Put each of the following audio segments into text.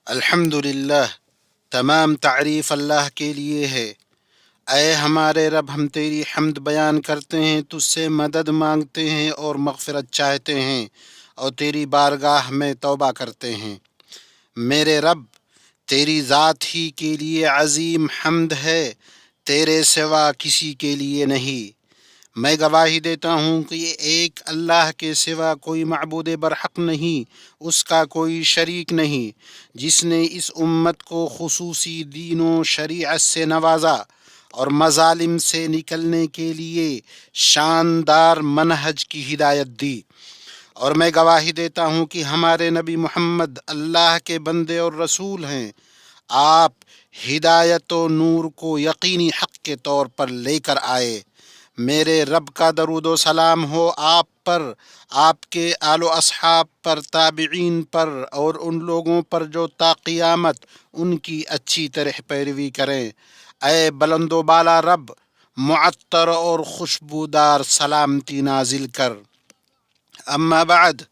الحمدللہ، تمام تعریف اللہ کے لیے ہے۔ اے ہمارے رب، ہم تیری حمد بیان کرتے ہیں، تجھ سے مدد مانگتے ہیں اور مغفرت چاہتے ہیں، اور تیری بارگاہ میں توبہ کرتے ہیں۔ میرے رب، تیری ذات ہی کے لیے عظیم حمد ہے، تیرے سوا کسی کے لیے نہیں۔ میں گواہی دیتا ہوں کہ ایک اللہ کے سوا کوئی معبود برحق نہیں، اس کا کوئی شریک نہیں، جس نے اس امت کو خصوصی دین و شریعت سے نوازا اور مظالم سے نکلنے کے لیے شاندار منہج کی ہدایت دی۔ اور میں گواہی دیتا ہوں کہ ہمارے نبی محمد اللہ کے بندے اور رسول ہیں۔ آپ ہدایت و نور کو یقینی حق کے طور پر لے کر آئے۔ میرے رب کا درود و سلام ہو آپ پر، آپ کے آل و اصحاب پر، تابعین پر اور ان لوگوں پر جو تا قیامت ان کی اچھی طرح پیروی کریں۔ اے بلند و بالا رب، معطر اور خوشبودار سلامتی نازل کر۔ اما بعد،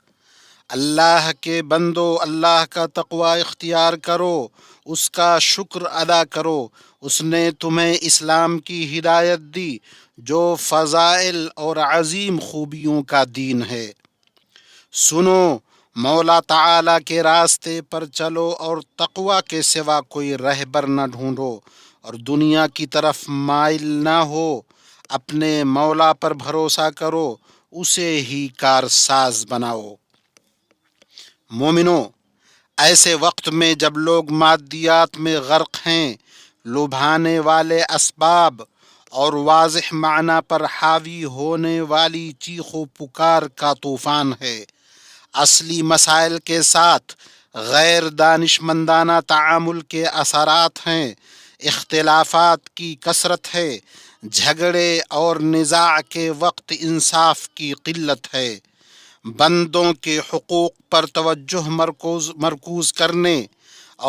اللہ کے بندو، اللہ کا تقوی اختیار کرو، اس کا شکر ادا کرو۔ اس نے تمہیں اسلام کی ہدایت دی جو فضائل اور عظیم خوبیوں کا دین ہے۔ سنو، مولا تعالی کے راستے پر چلو اور تقوی کے سوا کوئی رہبر نہ ڈھونڈو، اور دنیا کی طرف مائل نہ ہو۔ اپنے مولا پر بھروسہ کرو، اسے ہی کارساز بناؤ۔ مومنو، ایسے وقت میں جب لوگ مادیات میں غرق ہیں، لبھانے والے اسباب اور واضح معنی پر حاوی ہونے والی چیخ و پکار کا طوفان ہے، اصلی مسائل کے ساتھ غیر دانشمندانہ تعامل کے اثرات ہیں، اختلافات کی کثرت ہے، جھگڑے اور نزاع کے وقت انصاف کی قلت ہے، بندوں کے حقوق پر توجہ مرکوز کرنے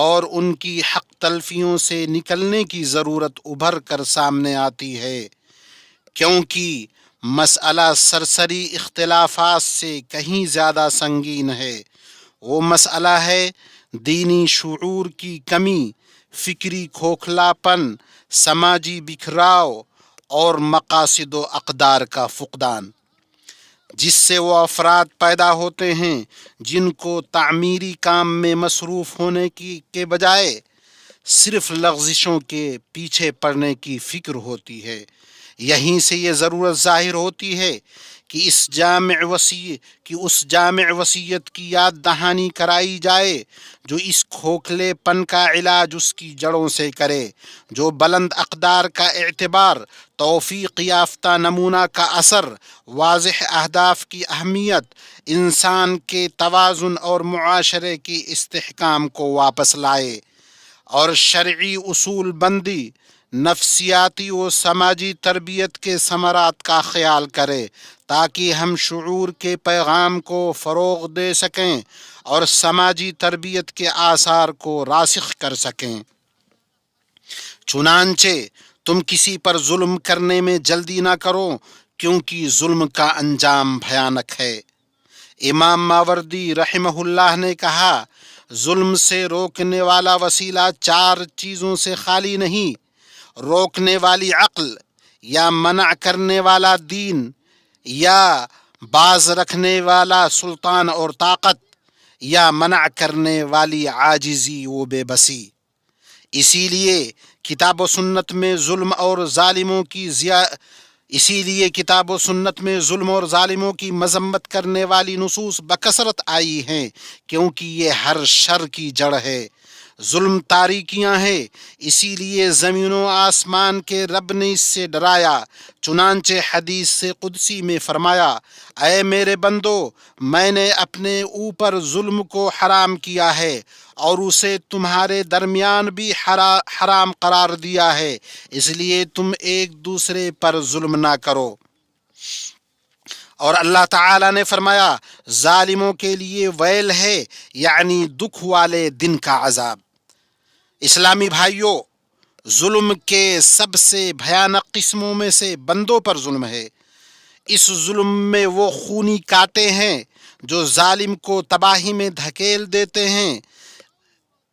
اور ان کی حق تلفیوں سے نکلنے کی ضرورت ابھر کر سامنے آتی ہے، کیونکہ مسئلہ سرسری اختلافات سے کہیں زیادہ سنگین ہے۔ وہ مسئلہ ہے دینی شعور کی کمی، فکری کھوکھلاپن، سماجی بکھراؤ اور مقاصد و اقدار کا فقدان، جس سے وہ افراد پیدا ہوتے ہیں جن کو تعمیری کام میں مصروف ہونے کے بجائے صرف لغزشوں کے پیچھے پڑنے کی فکر ہوتی ہے۔ یہیں سے یہ ضرورت ظاہر ہوتی ہے کہ اس جامع وصیت کی یاد دہانی کرائی جائے جو اس کھوکھلے پن کا علاج اس کی جڑوں سے کرے، جو بلند اقدار کا اعتبار، توفیق یافتہ نمونہ کا اثر، واضح اہداف کی اہمیت، انسان کے توازن اور معاشرے کی استحکام کو واپس لائے، اور شرعی اصول بندی، نفسیاتی و سماجی تربیت کے ثمرات کا خیال کرے، تاکہ ہم شعور کے پیغام کو فروغ دے سکیں اور سماجی تربیت کے آثار کو راسخ کر سکیں۔ چنانچہ تم کسی پر ظلم کرنے میں جلدی نہ کرو، کیونکہ ظلم کا انجام بھیانک ہے۔ امام ماوردی رحمہ اللہ نے کہا، ظلم سے روکنے والا وسیلہ 4 چیزوں سے خالی نہیں: روکنے والی عقل، یا منع کرنے والا دین، یا باز رکھنے والا سلطان اور طاقت، یا منع کرنے والی عاجزی و بے بسی۔ اسی لیے کتاب و سنت میں ظلم اور ظالموں کی مذمت کرنے والی نصوص بکثرت آئی ہیں، کیونکہ یہ ہر شر کی جڑ ہے۔ ظلم تاریکیاں ہیں، اسی لیے زمین و آسمان کے رب نے اس سے ڈرایا۔ چنانچہ حدیث سے قدسی میں فرمایا، اے میرے بندو، میں نے اپنے اوپر ظلم کو حرام کیا ہے اور اسے تمہارے درمیان بھی حرام قرار دیا ہے، اس لیے تم ایک دوسرے پر ظلم نہ کرو۔ اور اللہ تعالی نے فرمایا، ظالموں کے لیے ویل ہے، یعنی دکھ والے دن کا عذاب۔ اسلامی بھائیوں، ظلم کے سب سے بھیانک قسموں میں سے بندوں پر ظلم ہے۔ اس ظلم میں وہ خونی کانٹے ہیں جو ظالم کو تباہی میں دھکیل دیتے ہیں۔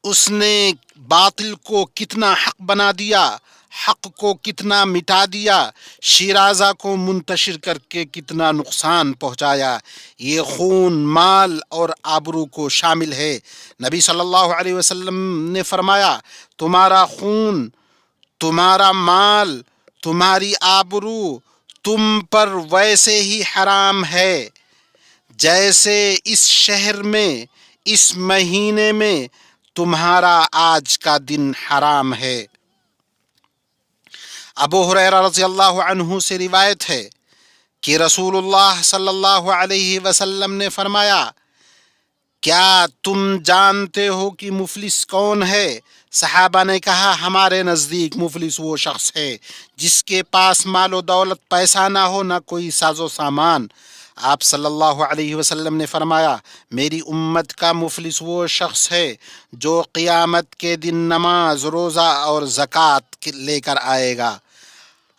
اس نے باطل کو کتنا حق بنا دیا، حق کو کتنا مٹا دیا، شیرازہ کو منتشر کر کے کتنا نقصان پہنچایا۔ یہ خون، مال اور آبرو کو شامل ہے۔ نبی صلی اللہ علیہ وسلم نے فرمایا، تمہارا خون، تمہارا مال، تمہاری آبرو تم پر ویسے ہی حرام ہے جیسے اس شہر میں، اس مہینے میں تمہارا آج کا دن حرام ہے۔ ابو ہریرہ رضی اللہ عنہ سے روایت ہے کہ رسول اللہ صلی اللہ علیہ وسلم نے فرمایا، کیا تم جانتے ہو کہ مفلس کون ہے؟ صحابہ نے کہا، ہمارے نزدیک مفلس وہ شخص ہے جس کے پاس مال و دولت، پیسہ نہ ہو، نہ کوئی ساز و سامان۔ آپ صلی اللہ علیہ وسلم نے فرمایا، میری امت کا مفلس وہ شخص ہے جو قیامت کے دن نماز، روزہ اور زکوٰۃ لے کر آئے گا۔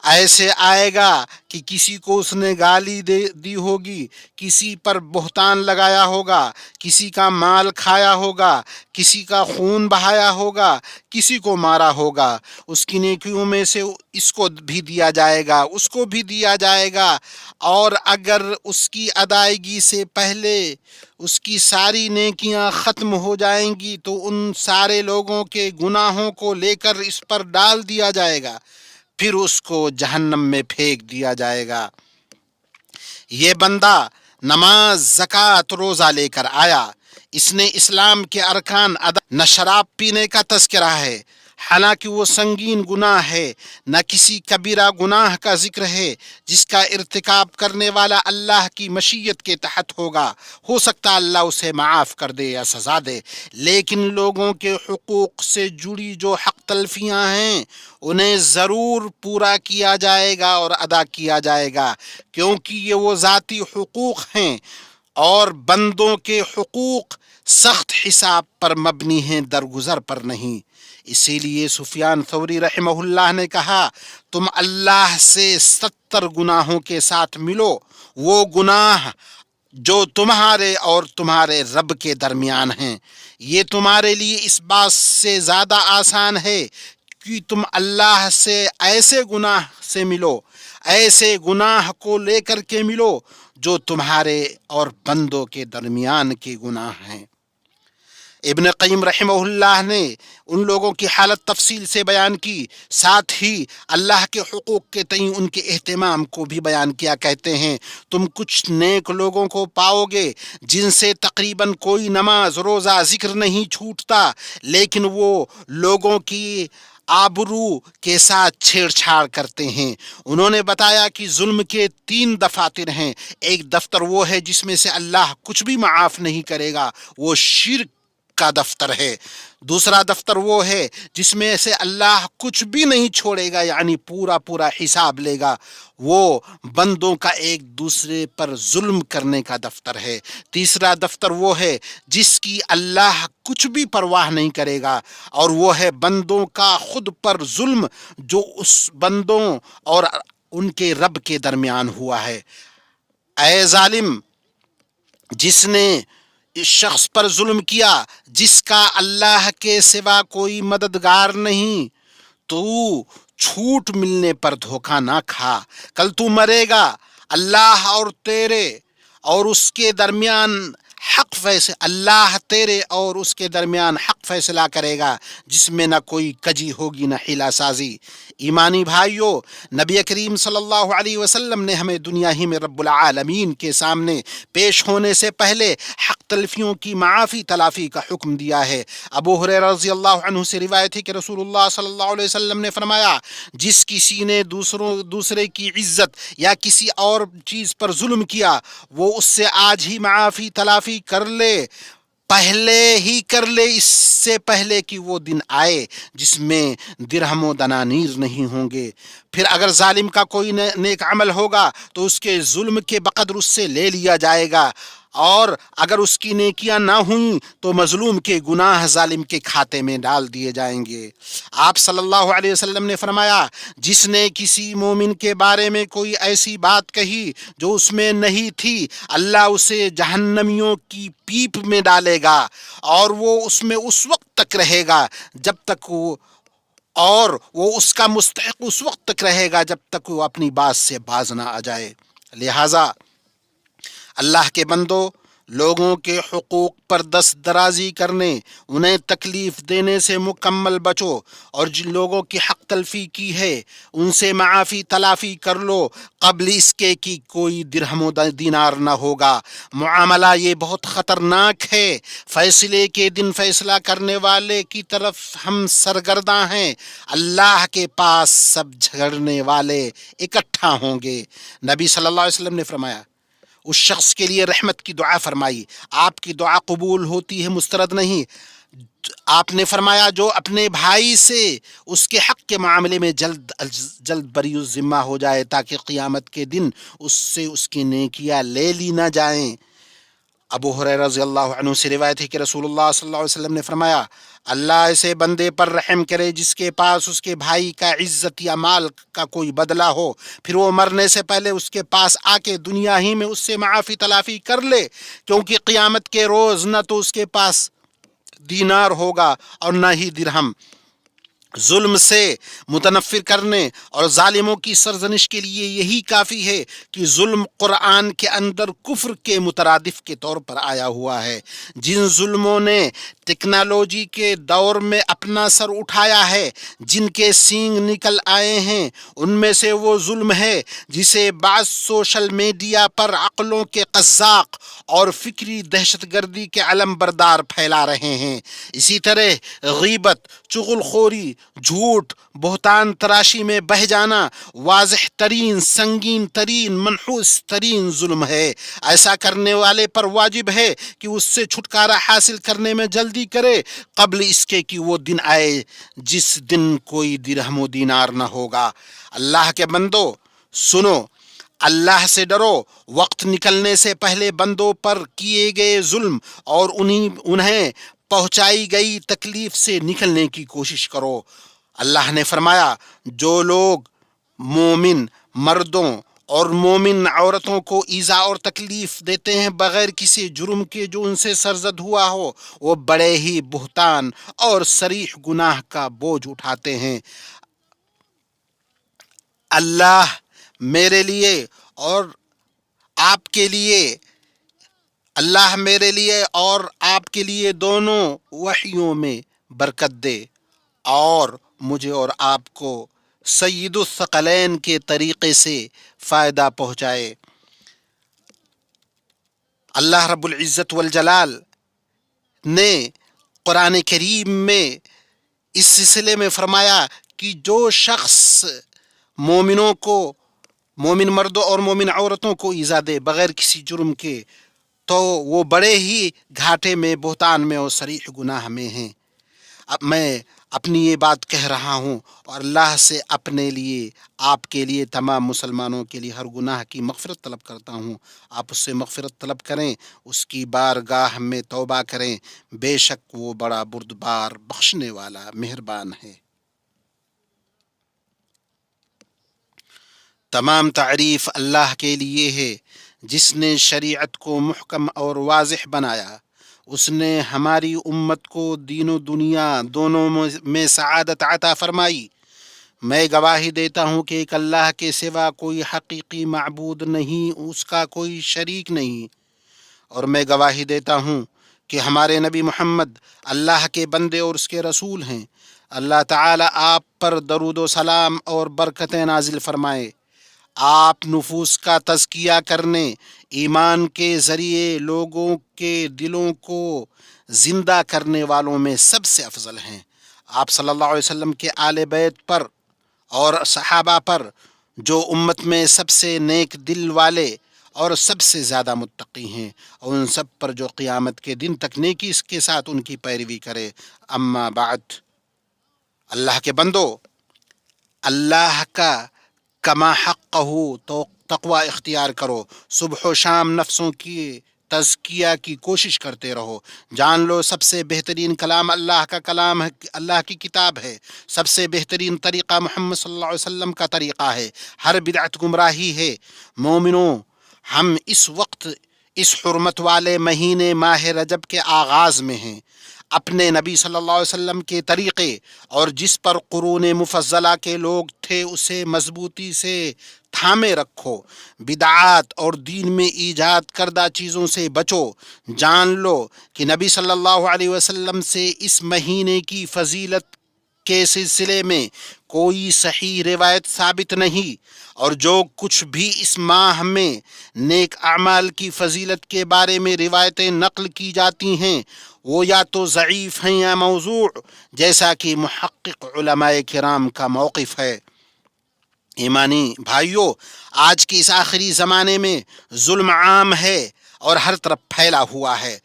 ایسے آئے گا کہ کسی کو اس نے گالی دی ہوگی، کسی پر بہتان لگایا ہوگا، کسی کا مال کھایا ہوگا، کسی کا خون بہایا ہوگا، کسی کو مارا ہوگا۔ اس کی نیکیوں میں سے اس کو بھی دیا جائے گا، اس کو بھی دیا جائے گا، اور اگر اس کی ادائیگی سے پہلے اس کی ساری نیکیاں ختم ہو جائیں گی تو ان سارے لوگوں کے گناہوں کو لے کر اس پر ڈال دیا جائے گا، پھر اس کو جہنم میں پھینک دیا جائے گا۔ یہ بندہ نماز، زکوٰۃ، روزہ لے کر آیا، اس نے اسلام کے ارکان ادا، نہ شراب پینے کا تذکرہ ہے، حالانکہ وہ سنگین گناہ ہے، نہ کسی کبیرہ گناہ کا ذکر ہے جس کا ارتکاب کرنے والا اللہ کی مشیت کے تحت ہوگا، ہو سکتا اللہ اسے معاف کر دے یا سزا دے، لیکن لوگوں کے حقوق سے جڑی جو حق تلفیاں ہیں انہیں ضرور پورا کیا جائے گا اور ادا کیا جائے گا، کیونکہ یہ وہ ذاتی حقوق ہیں، اور بندوں کے حقوق سخت حساب پر مبنی ہیں، درگزر پر نہیں۔ اسی لیے سفیان ثوری رحمہ اللہ نے کہا، تم اللہ سے 70 گناہوں کے ساتھ ملو، وہ گناہ جو تمہارے اور تمہارے رب کے درمیان ہیں۔ یہ تمہارے لیے اس بات سے زیادہ آسان ہے کہ تم اللہ سے ایسے گناہ سے ملو، ایسے گناہ کو لے کر کے ملو جو تمہارے اور بندوں کے درمیان کے گناہ ہیں۔ ابن قیم رحمہ اللہ نے ان لوگوں کی حالت تفصیل سے بیان کی، ساتھ ہی اللہ کے حقوق کے تئیں ان کے اہتمام کو بھی بیان کیا۔ کہتے ہیں، تم کچھ نیک لوگوں کو پاؤ گے جن سے تقریباً کوئی نماز، روزہ، ذکر نہیں چھوٹتا، لیکن وہ لوگوں کی آبرو کے ساتھ چھیڑ چھاڑ کرتے ہیں۔ انہوں نے بتایا کہ ظلم کے 3 دفاتر ہیں۔ ایک دفتر وہ ہے جس میں سے اللہ کچھ بھی معاف نہیں کرے گا، وہ شرک کا دفتر ہے۔ دوسرا دفتر وہ ہے جس میں سے اللہ کچھ بھی نہیں چھوڑے گا، یعنی پورا پورا حساب لے گا، وہ بندوں کا ایک دوسرے پر ظلم کرنے کا دفتر ہے۔ تیسرا دفتر وہ ہے جس کی اللہ کچھ بھی پرواہ نہیں کرے گا، اور وہ ہے بندوں کا خود پر ظلم جو اس بندوں اور ان کے رب کے درمیان ہوا ہے۔ اے ظالم، جس نے اس شخص پر ظلم کیا جس کا اللہ کے سوا کوئی مددگار نہیں، تو چھوٹ ملنے پر دھوکہ نہ کھا، کل تو مرے گا، اللہ اور تیرے اور اس کے درمیان حق فیصلہ، اللہ تیرے اور اس کے درمیان حق فیصلہ کرے گا جس میں نہ کوئی کجی ہوگی نہ حیلہ سازی۔ ایمانی بھائیو، نبی کریم صلی اللہ علیہ وسلم نے ہمیں دنیا ہی میں رب العالمین کے سامنے پیش ہونے سے پہلے حق تلفیوں کی معافی تلافی کا حکم دیا ہے۔ ابو ہریرہ رضی اللہ عنہ سے روایت ہے کہ رسول اللہ صلی اللہ علیہ وسلم نے فرمایا، جس کسی نے دوسرے کی عزت یا کسی اور چیز پر ظلم کیا، وہ اس سے آج ہی معافی تلافی کر لے، پہلے ہی کر لے، اس سے پہلے کہ وہ دن آئے جس میں درہم و دنانیر نہیں ہوں گے۔ پھر اگر ظالم کا کوئی نیک عمل ہوگا تو اس کے ظلم کے بقدر اس سے لے لیا جائے گا، اور اگر اس کی نیکیاں نہ ہوئیں تو مظلوم کے گناہ ظالم کے کھاتے میں ڈال دیے جائیں گے۔ آپ صلی اللہ علیہ وسلم نے فرمایا، جس نے کسی مومن کے بارے میں کوئی ایسی بات کہی جو اس میں نہیں تھی، اللہ اسے جہنمیوں کی پیپ میں ڈالے گا، اور وہ اس میں اس وقت تک رہے گا جب تک وہ اس کا مستحق اس وقت تک رہے گا جب تک وہ اپنی بات سے باز نہ آ جائے۔ لہٰذا اللہ کے بندو، لوگوں کے حقوق پر دست درازی کرنے، انہیں تکلیف دینے سے مکمل بچو، اور جن لوگوں کی حق تلفی کی ہے ان سے معافی تلافی کر لو قبل اس کے کہ کوئی درہم و دینار نہ ہوگا۔ معاملہ یہ بہت خطرناک ہے، فیصلے کے دن فیصلہ کرنے والے کی طرف ہم سرگرداں ہیں، اللہ کے پاس سب جھگڑنے والے اکٹھا ہوں گے۔ نبی صلی اللہ علیہ وسلم نے فرمایا، اس شخص کے لیے رحمت کی دعا فرمائی، آپ کی دعا قبول ہوتی ہے، مسترد نہیں۔ آپ نے فرمایا، جو اپنے بھائی سے اس کے حق کے معاملے میں جلد بری الذمہ ہو جائے تاکہ قیامت کے دن اس سے اس کی نیکیاں لے لی نہ جائیں۔ ابو ہریرہ رضی اللہ عنہ سے روایت ہے کہ رسول اللہ صلی اللہ علیہ وسلم نے فرمایا، اللہ ایسے بندے پر رحم کرے جس کے پاس اس کے بھائی کا عزت یا مال کا کوئی بدلہ ہو، پھر وہ مرنے سے پہلے اس کے پاس آ کے دنیا ہی میں اس سے معافی تلافی کر لے، کیونکہ قیامت کے روز نہ تو اس کے پاس دینار ہوگا اور نہ ہی درہم۔ ظلم سے متنفر کرنے اور ظالموں کی سرزنش کے لیے یہی کافی ہے کہ ظلم قرآن کے اندر کفر کے مترادف کے طور پر آیا ہوا ہے۔ جن ظلموں نے ٹیکنالوجی کے دور میں اپنا سر اٹھایا ہے، جن کے سینگ نکل آئے ہیں، ان میں سے وہ ظلم ہے جسے بعض سوشل میڈیا پر عقلوں کے قزاق اور فکری دہشت گردی کے علم بردار پھیلا رہے ہیں۔ اسی طرح غیبت، چغل خوری، جھوٹ، بہتان تراشی میں بہہ جانا واضح ترین، سنگین ترین، منحوس ترین ظلم ہے۔ ایسا کرنے والے پر واجب ہے کہ اس سے چھٹکارا حاصل کرنے میں جلدی کرے قبل اس کے کہ وہ دن آئے جس دن کوئی درہم و دینار نہ ہوگا۔ اللہ کے بندو سنو، اللہ سے ڈرو، وقت نکلنے سے پہلے بندوں پر کیے گئے ظلم اور انہیں پہنچائی گئی تکلیف سے نکلنے کی کوشش کرو۔ اللہ نے فرمایا، جو لوگ مومن مردوں اور مومن عورتوں کو ایذا اور تکلیف دیتے ہیں بغیر کسی جرم کے جو ان سے سرزد ہوا ہو، وہ بڑے ہی بہتان اور صریح گناہ کا بوجھ اٹھاتے ہیں۔ اللہ میرے لیے اور آپ کے لیے آپ کے لیے دونوں وحیوں میں برکت دے، اور مجھے اور آپ کو سید الثقلین کے طریقے سے فائدہ پہنچائے۔ اللہ رب العزت والجلال نے قرآن کریم میں اس سلسلے میں فرمایا کہ جو شخص مومن مردوں اور مومن عورتوں کو ایذا دے بغیر کسی جرم کے، تو وہ بڑے ہی گھاٹے میں، بہتان میں اور صریح گناہ میں ہیں۔ اب میں اپنی یہ بات کہہ رہا ہوں اور اللہ سے اپنے لیے، آپ کے لیے، تمام مسلمانوں کے لیے ہر گناہ کی مغفرت طلب کرتا ہوں۔ آپ اس سے مغفرت طلب کریں، اس کی بارگاہ میں توبہ کریں، بے شک وہ بڑا بردبار، بخشنے والا، مہربان ہے۔ تمام تعریف اللہ کے لیے ہے جس نے شریعت کو محکم اور واضح بنایا۔ اس نے ہماری امت کو دین و دنیا دونوں میں سعادت عطا فرمائی۔ میں گواہی دیتا ہوں کہ ایک اللہ کے سوا کوئی حقیقی معبود نہیں، اس کا کوئی شریک نہیں، اور میں گواہی دیتا ہوں کہ ہمارے نبی محمد اللہ کے بندے اور اس کے رسول ہیں۔ اللہ تعالی آپ پر درود و سلام اور برکتیں نازل فرمائے۔ آپ نفوس کا تزکیہ کرنے، ایمان کے ذریعے لوگوں کے دلوں کو زندہ کرنے والوں میں سب سے افضل ہیں۔ آپ صلی اللہ علیہ وسلم کے آل بیت پر اور صحابہ پر، جو امت میں سب سے نیک دل والے اور سب سے زیادہ متقی ہیں، اور ان سب پر جو قیامت کے دن تک نیکی اس کے ساتھ ان کی پیروی کرے۔ اما بعد، اللہ کے بندو، اللہ کا کما حق ہو تو تقوی اختیار کرو، صبح و شام نفسوں کی تزکیہ کی کوشش کرتے رہو، جان لو سب سے بہترین کلام اللہ کا کلام ہے، اللہ کی کتاب ہے، سب سے بہترین طریقہ محمد صلی اللہ علیہ وسلم کا طریقہ ہے، ہر بدعت گمراہی ہے۔ مومنوں، ہم اس وقت اس حرمت والے مہینے ماہ رجب کے آغاز میں ہیں۔ اپنے نبی صلی اللہ علیہ وسلم کے طریقے اور جس پر قرون مفضلہ کے لوگ تھے اسے مضبوطی سے تھامے رکھو، بدعات اور دین میں ایجاد کردہ چیزوں سے بچو۔ جان لو کہ نبی صلی اللہ علیہ وسلم سے اس مہینے کی فضیلت کے سلسلے میں کوئی صحیح روایت ثابت نہیں، اور جو کچھ بھی اس ماہ میں نیک اعمال کی فضیلت کے بارے میں روایتیں نقل کی جاتی ہیں وہ یا تو ضعیف ہیں یا موضوع، جیسا کہ محقق علماء کرام کا موقف ہے۔ ایمانی بھائیوں، آج کے اس آخری زمانے میں ظلم عام ہے اور ہر طرف پھیلا ہوا ہے۔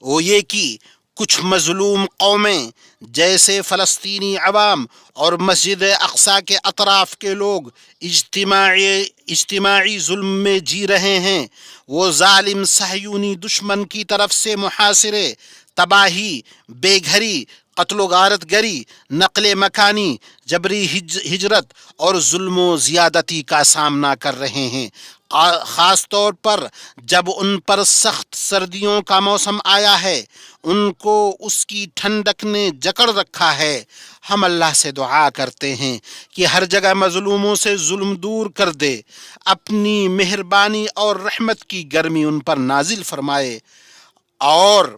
وہ یہ کہ کچھ مظلوم قومیں جیسے فلسطینی عوام اور مسجد اقصیٰ کے اطراف کے لوگ اجتماعی ظلم میں جی رہے ہیں۔ وہ ظالم صہیونی دشمن کی طرف سے محاصرے، تباہی، بے گھری، قتل و غارت گری، نقل مکانی، جبری ہجرت اور ظلم و زیادتی کا سامنا کر رہے ہیں، خاص طور پر جب ان پر سخت سردیوں کا موسم آیا ہے، ان کو اس کی ٹھنڈک نے جکڑ رکھا ہے۔ ہم اللہ سے دعا کرتے ہیں کہ ہر جگہ مظلوموں سے ظلم دور کر دے، اپنی مہربانی اور رحمت کی گرمی ان پر نازل فرمائے، اور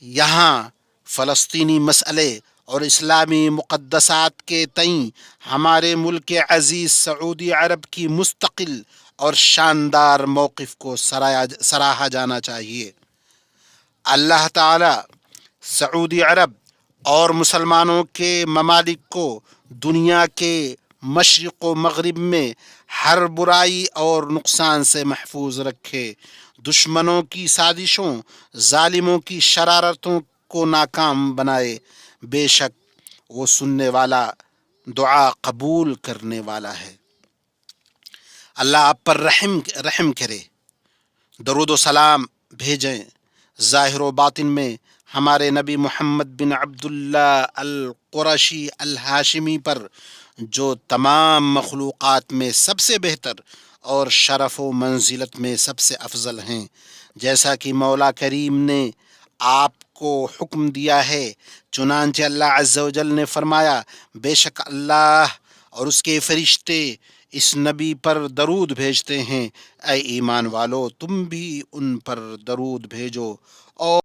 یہاں فلسطینی مسئلے اور اسلامی مقدسات کے تئیں ہمارے ملک عزیز سعودی عرب کی مستقل اور شاندار موقف کو سراہا جانا چاہیے۔ اللہ تعالی سعودی عرب اور مسلمانوں کے ممالک کو دنیا کے مشرق و مغرب میں ہر برائی اور نقصان سے محفوظ رکھے، دشمنوں کی سازشوں، ظالموں کی شرارتوں کو ناکام بنائے۔ بے شک وہ سننے والا، دعا قبول کرنے والا ہے۔ اللہ آپ پر رحم کرے، درود و سلام بھیجیں ظاہر و باطن میں ہمارے نبی محمد بن عبداللہ القرشی الہاشمی پر، جو تمام مخلوقات میں سب سے بہتر اور شرف و منزلت میں سب سے افضل ہیں، جیسا کہ مولا کریم نے آپ کو حکم دیا ہے۔ چنانچہ اللہ عز و جل نے فرمایا، بے شک اللہ اور اس کے فرشتے اس نبی پر درود بھیجتے ہیں، اے ایمان والو تم بھی ان پر درود بھیجو۔ اور